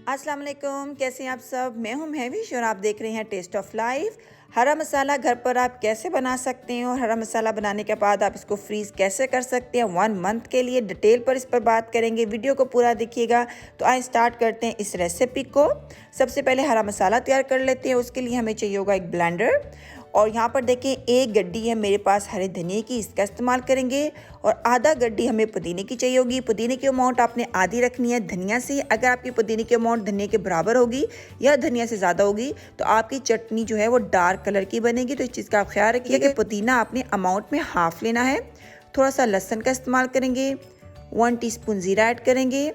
अस्सलाम वालेकुम, कैसे हैं आप सब। मैं हूं महविश और आप देख रहे हैं टेस्ट ऑफ लाइफ। हरा मसाला घर पर आप कैसे बना सकते हैं और हरा मसाला बनाने के बाद आप इसको फ्रीज़ कैसे कर सकते हैं 1 मंथ के लिए, डिटेल पर इस पर बात करेंगे। वीडियो को पूरा देखिएगा। तो आइए स्टार्ट करते हैं इस रेसिपी को। सबसे पहले हरा मसाला तैयार कर लेते हैं। उसके लिए हमें चाहिए होगा एक ब्लेंडर, और यहाँ पर देखें एक गड्डी है मेरे पास हरे धनिए की, इसका इस्तेमाल करेंगे। और आधा गड्डी हमें पुदीने की चाहिए होगी। पुदीने की अमाउंट आपने आधी रखनी है धनिया से। अगर आपकी पुदीने की अमाउंट धनिया के बराबर होगी या धनिया से ज़्यादा होगी तो आपकी चटनी जो है वो डार्क कलर की बनेगी। तो इस चीज़ का आप ख्याल रखिए कि पुदीना आपने अमाउंट में हाफ लेना है। थोड़ा सा लहसुन का इस्तेमाल करेंगे, 1 टीस्पून ज़ीरा ऐड करेंगे,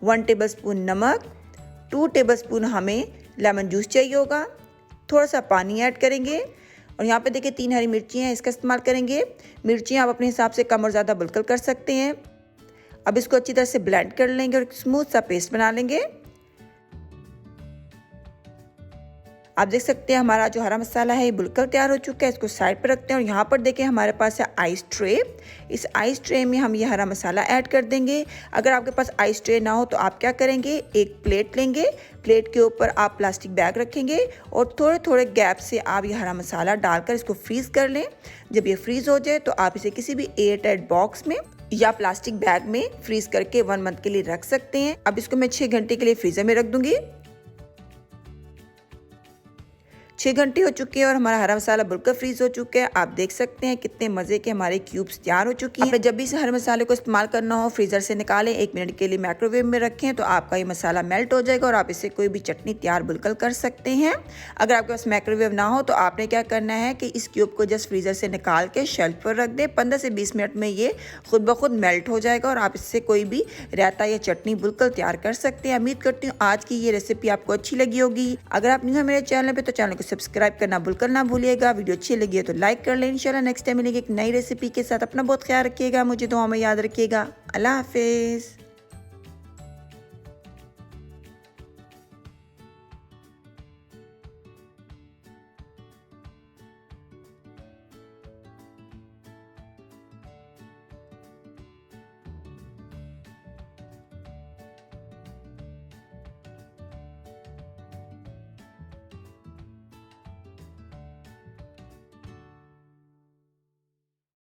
1 टेबल स्पून नमक, 2 टेबल स्पून हमें लेमन जूस चाहिए होगा, थोड़ा सा पानी ऐड करेंगे। और यहाँ पे देखिए 3 हरी मिर्ची हैं, इसका इस्तेमाल करेंगे। मिर्चियाँ आप अपने हिसाब से कम और ज़्यादा बुलकल कर सकते हैं। अब इसको अच्छी तरह से ब्लेंड कर लेंगे और एक स्मूथ सा पेस्ट बना लेंगे। आप देख सकते हैं हमारा जो हरा मसाला है ये बिल्कुल तैयार हो चुका है। इसको साइड पर रखते हैं और यहाँ पर देखिए हमारे पास है आइस ट्रे। इस आइस ट्रे में हम ये हरा मसाला ऐड कर देंगे। अगर आपके पास आइस ट्रे ना हो तो आप क्या करेंगे, एक प्लेट लेंगे, प्लेट के ऊपर आप प्लास्टिक बैग रखेंगे और थोड़े थोड़े गैप से आप ये हरा मसाला डालकर इसको फ्रीज़ कर लें। जब ये फ्रीज़ हो जाए तो आप इसे किसी भी एयर टाइट बॉक्स में या प्लास्टिक बैग में फ्रीज़ करके 1 मंथ के लिए रख सकते हैं। अब इसको मैं 6 घंटे के लिए फ्रीज़र में रख दूंगी। 6 घंटे हो चुके हैं और हमारा हरा मसाला बिल्कुल फ्रीज हो चुका है। आप देख सकते हैं कितने मज़े के हमारे क्यूब्स तैयार हो चुकी हैं। जब भी इस हरे मसाले को इस्तेमाल करना हो फ्रीज़र से निकालें, 1 मिनट के लिए माइक्रोवेव में रखें तो आपका ये मसाला मेल्ट हो जाएगा और आप इससे कोई भी चटनी तैयार बिल्कुल कर सकते हैं। अगर आपके पास माइक्रोवेव ना हो तो आपने क्या करना है कि इस क्यूब को जस्ट फ्रीज़र से निकाल के शेल्फ पर रख दें। 15 से 20 मिनट में ये खुद ब खुद मेल्ट हो जाएगा और आप इससे कोई भी रायता या चटनी बिल्कुल तैयार कर सकते हैं। उम्मीद करती हूँ आज की ये रेसिपी आपको अच्छी लगी होगी। अगर आप न्यू है मेरे चैनल पर तो चैनल को सब्सक्राइब करना बिल्कुल ना भूलिएगा। वीडियो अच्छी लगी है तो लाइक कर लें। इंशाल्लाह नेक्स्ट टाइम मिलेंगे एक नई रेसिपी के साथ। अपना बहुत ख्याल रखिएगा, मुझे दुआ में याद रखिएगा। अल्लाह हाफिज़।